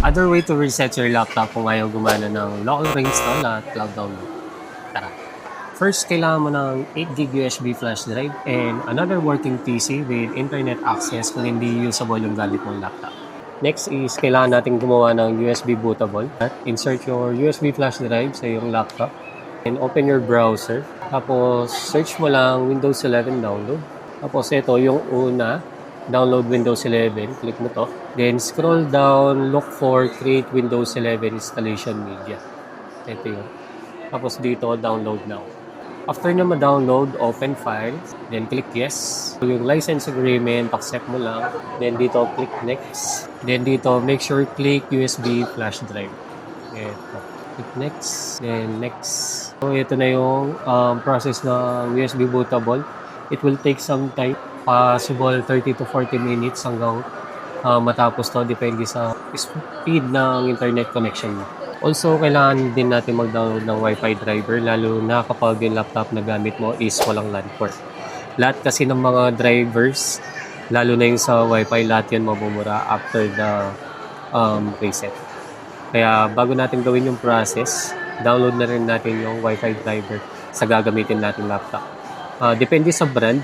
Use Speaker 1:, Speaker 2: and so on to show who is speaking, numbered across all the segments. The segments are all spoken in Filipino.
Speaker 1: Other way to reset your laptop kung ayaw gumana ng local reinstall at cloud download. Tara! First, kailangan mo ng 8GB USB flash drive and another working PC with internet access kung hindi usable yung gamit mong laptop. Next is, kailangan natin gumawa ng USB bootable. Insert your USB flash drive sa iyong laptop and open your browser. Tapos, search mo lang Windows 11 download. Tapos, ito yung una, download Windows 11. Click mo to. Then, scroll down, look for create Windows 11 installation media. Ito yun. Tapos dito, download now. After na ma-download, open file, then click yes. Yung license agreement, accept mo lang. Then dito, click next. Then dito, make sure click USB flash drive. Ito. Click next, then next. So ito na yung process ng USB bootable. It will take some time, possible 30 to 40 minutes hanggang matapos to, depende sa speed ng internet connection mo. Also, kailangan din natin mag-download ng Wi-Fi driver, lalo na kapag yung laptop na gamit mo is walang LAN port. Lahat kasi ng mga drivers, lalo na yung sa Wi-Fi, lahat yun mabumura after the reset. Kaya bago natin gawin yung process, download na rin natin yung Wi-Fi driver sa gagamitin natin laptop. Depende sa brand.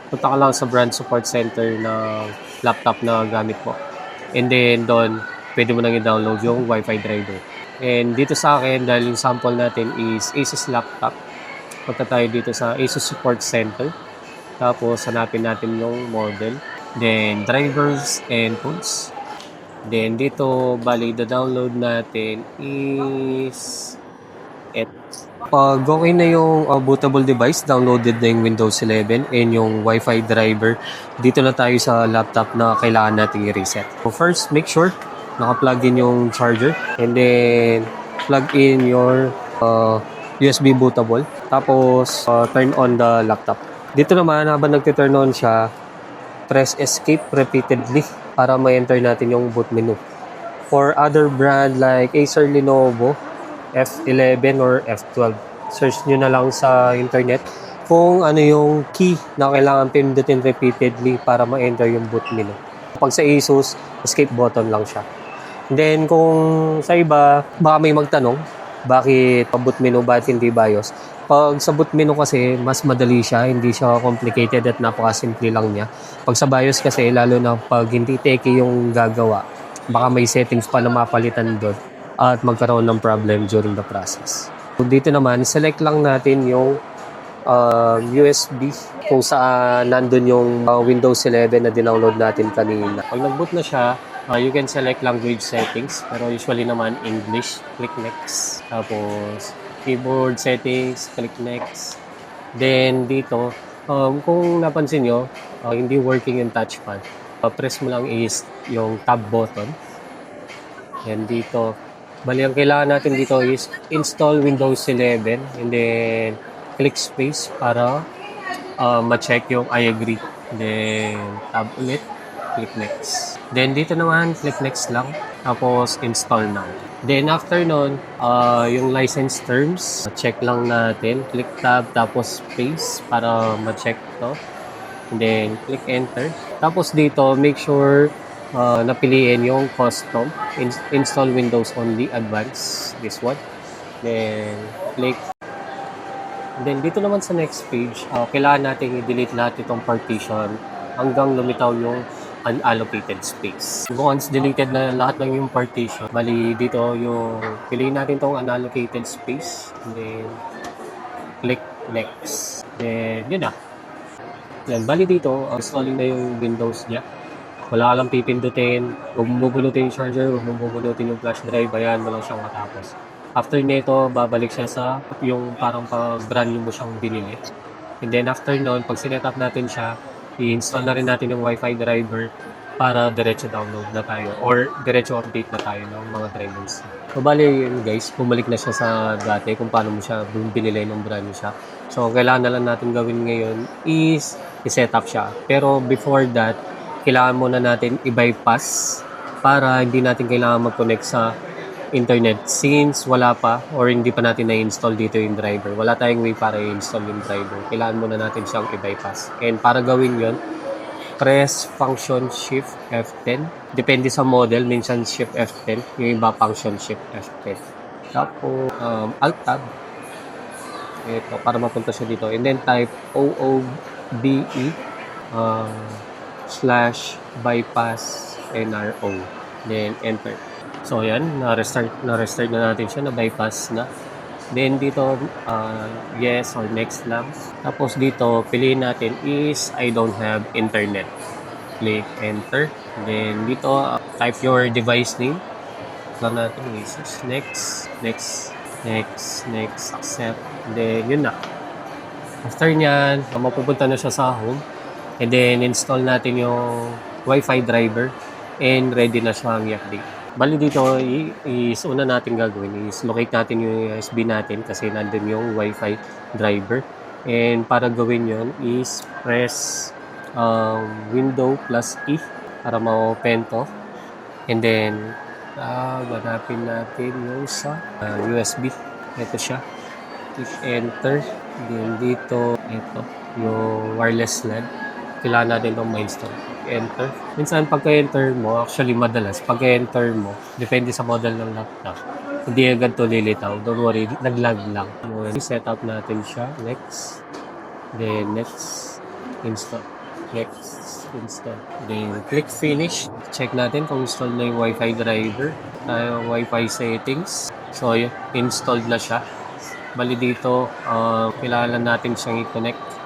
Speaker 1: Punta ka lang sa brand support center ng laptop na gamit mo. And then doon, pwede mo nang i-download yung Wi-Fi driver. And dito sa akin, dahil yung sample natin is Asus laptop, punta tayo dito sa Asus Support Center. Tapos, hanapin natin yung model. Then, drivers and tools. Then, dito, bali, the-download natin is pag okay na yung bootable device, downloaded na yung Windows 11 and yung Wi-Fi driver, dito na tayo sa laptop na kailangan natin i-reset. So, first, make sure naka-plug in yung charger and then plug in your USB bootable. Tapos, turn on the laptop. Dito naman, habang nagti-turn on siya, press escape repeatedly para ma-enter natin yung boot menu. For other brand like Acer, Lenovo, F11 or F12, search nyo na lang sa internet kung ano yung key na kailangan pindutin repeatedly para ma-enter yung boot menu. Pag sa Asus, escape button lang siya. Then, kung sa iba, baka may magtanong, bakit boot menu, bakit hindi BIOS? Pag sa boot menu kasi, mas madali siya, hindi siya complicated at napakasimple lang niya. Pag sa BIOS kasi, lalo na pag hindi techie yung gagawa, baka may settings pa na mapalitan doon at magkaroon ng problem during the process. So, dito naman, select lang natin yung USB kung saan nandun yung Windows 11 na dinownload natin kanina. Pag nag-boot na siya, you can select language settings, pero usually naman English, click next. Tapos keyboard settings, click next. Then dito, kung napansin nyo, hindi working yung touchpad. Press mo lang is yung tab button. And dito, bali ang kailangan natin dito is install Windows 11 and then click space para ma-check yung I agree. Then tab ulit, click next. Then dito naman, click next lang. Tapos install now. Then after nun, yung license terms, check lang natin. Click tab, tapos space para ma-check to. And then click enter. Tapos dito, make sure napiliin yung custom. Install Windows only, advanced. This one. Then click. Then dito naman sa next page, kailangan natin i-delete lahat itong partition hanggang lumitaw yung unallocated space. Once deleted na lahat ng yung partition, bali dito yung piliin natin itong unallocated space. And then click next. Then yun na. Yan, bali dito, installing na yung Windows niya. Wala ka lang pipindutin, huwag mo bubunutin yung charger, huwag mo bubunutin yung flash drive, ayan mo lang siyang matapos. After nito, babalik siya sa yung parang brand new mo siyang binili. And then after nun, pag sinet up natin siya, i-install na rin natin yung Wi-Fi driver para diretso download na tayo or diretso update na tayo ng mga drivers. So bali yun guys, bumalik na siya sa dati kung paano mo siya binili ng brand new siya. So kailangan na lang natin gawin ngayon is i-set up siya. Pero before that, kailangan muna natin i-bypass para hindi natin kailangan mag-connect sa internet since wala pa or hindi pa natin na-install dito yung driver. Wala tayong way para i-install yung driver. Kailangan muna natin siyang i-bypass. And para gawin yon, press function shift F10. Depende sa model, minsan shift F10, yung iba function shift F10. Tapos alt tab. Ito, para mapunta siya dito. And then type OOBE / bypass NRO. Then enter. So yan, na-restart na natin siya, na-bypass na. Then dito, yes or next lang. Tapos dito, piliin natin is I don't have internet. Click enter. Then dito, type your device name. Lang natin is next, accept. Then yun na. After nyan, mapupunta na siya sa home. And then install natin yung Wi-Fi driver and ready na siyang i-update. Bali dito is una natin gagawin is locate natin yung USB natin kasi nandun yung Wi-Fi driver. And para gawin yon is press window plus E para ma-open to. And then hanapin natin yung sa USB. Ito siya. Click enter. Then dito, ito yung wireless LAN. Kailangan natin itong ma-install. Enter. Minsan pagka-enter mo, actually madalas, pagka-enter mo, depende sa model ng laptop, hindi agad to lilitaw. Don't worry, nag-lag lang. Set up natin siya. Next. Then next. Install. Next. Install. Then click finish. Check natin kung install na yung Wi-Fi driver. Wi-Fi settings. So, installed na siya. Bali dito, kailangan natin siyang i-connect.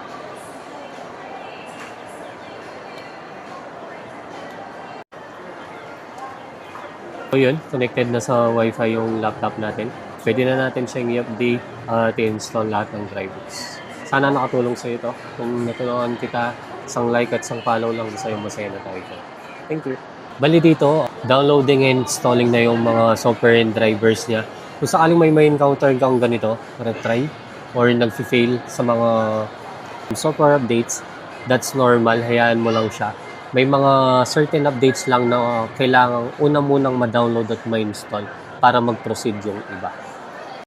Speaker 1: So yun, connected na sa Wi-Fi yung laptop natin. Pwede na natin siyang i-update at i-install lahat ng drivers. Sana nakatulong sa ito. Kung natulungan kita, isang like at isang follow lang, masaya na tayo. Thank you. Bali dito, downloading and installing na yung mga software and drivers niya. Kung sakaling may encounter kang ganito, retry, or nag-fail sa mga software updates, that's normal, hayaan mo lang siya. May mga certain updates lang na kailangan una munang ma-download at ma-install para mag-proceed yung iba.